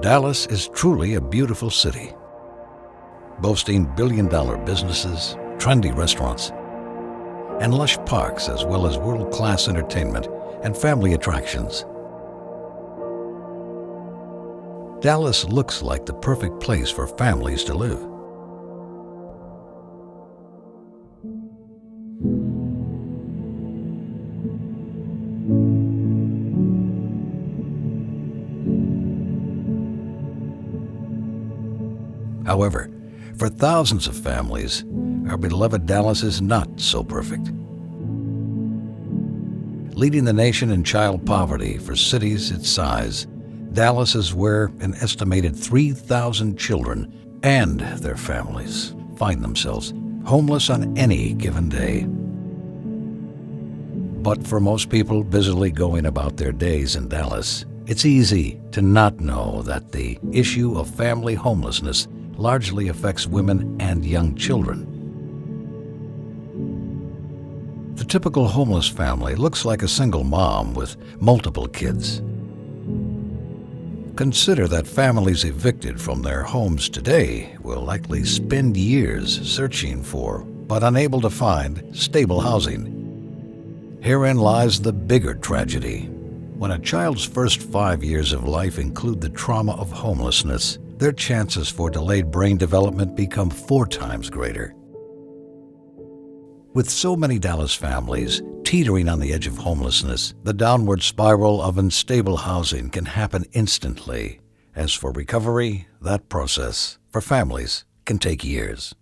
Dallas is truly a beautiful city, boasting billion-dollar businesses, trendy restaurants, and lush parks, as well as world-class entertainment and family attractions. Dallas looks like the perfect place for families to live. However, for thousands of families, our beloved Dallas is not so perfect. Leading the nation in child poverty for cities its size, Dallas is where an estimated 3,000 children and their families find themselves homeless on any given day. But for most people busily going about their days in Dallas, it's easy to not know that the issue of family homelessness largely affects women and young children. The typical homeless family looks like a single mom with multiple kids. Consider that families evicted from their homes today will likely spend years searching for, but unable to find, stable housing. Herein lies the bigger tragedy. When a child's first 5 years of life include the trauma of homelessness, their chances for delayed brain development become 4 times greater. With so many Dallas families teetering on the edge of homelessness, the downward spiral of unstable housing can happen instantly. As for recovery, that process, for families, can take years.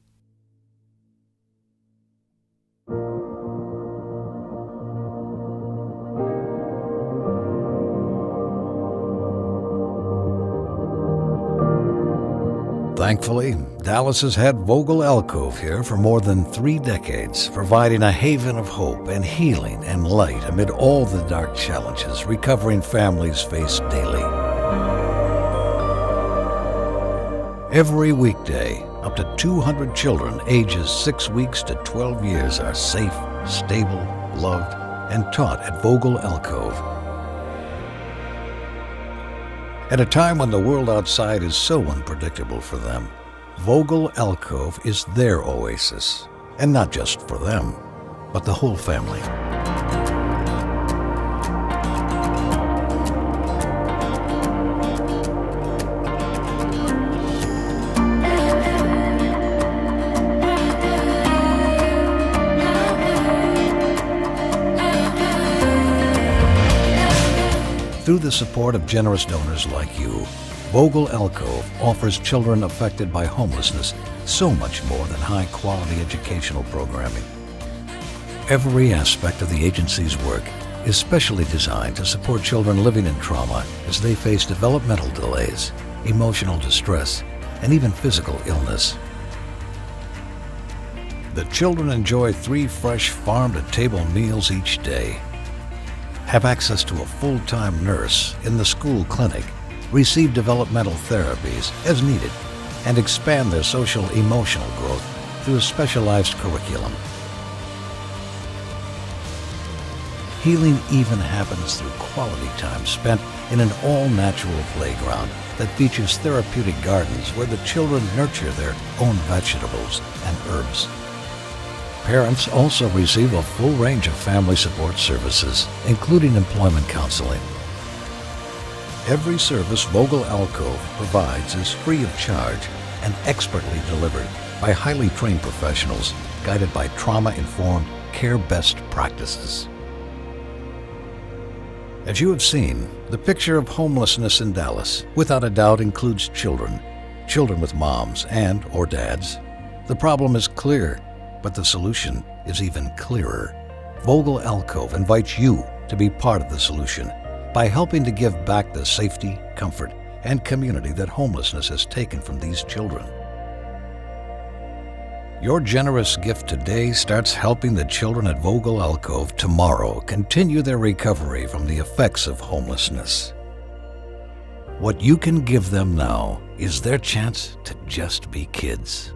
Thankfully, Dallas has had Vogel Alcove here for more than 3 decades, providing a haven of hope and healing and light amid all the dark challenges recovering families face daily. Every weekday, up to 200 children ages 6 weeks to 12 years are safe, stable, loved, and taught at Vogel Alcove. At a time when the world outside is so unpredictable for them, Vogel Alcove is their oasis, and not just for them, but the whole family. Through the support of generous donors like you, Vogel Alcove offers children affected by homelessness so much more than high-quality educational programming. Every aspect of the agency's work is specially designed to support children living in trauma as they face developmental delays, emotional distress, and even physical illness. The children enjoy 3 fresh farm-to-table meals each day, have access to a full-time nurse in the school clinic, receive developmental therapies as needed, and expand their social-emotional growth through a specialized curriculum. Healing even happens through quality time spent in an all-natural playground that features therapeutic gardens where the children nurture their own vegetables and herbs. Parents also receive a full range of family support services, including employment counseling. Every service Vogel Alcove provides is free of charge and expertly delivered by highly trained professionals guided by trauma-informed care best practices. As you have seen, the picture of homelessness in Dallas without a doubt includes children with moms and/or dads. The problem is clear, but the solution is even clearer. Vogel Alcove invites you to be part of the solution by helping to give back the safety, comfort, and community that homelessness has taken from these children. Your generous gift today starts helping the children at Vogel Alcove tomorrow continue their recovery from the effects of homelessness. What you can give them now is their chance to just be kids.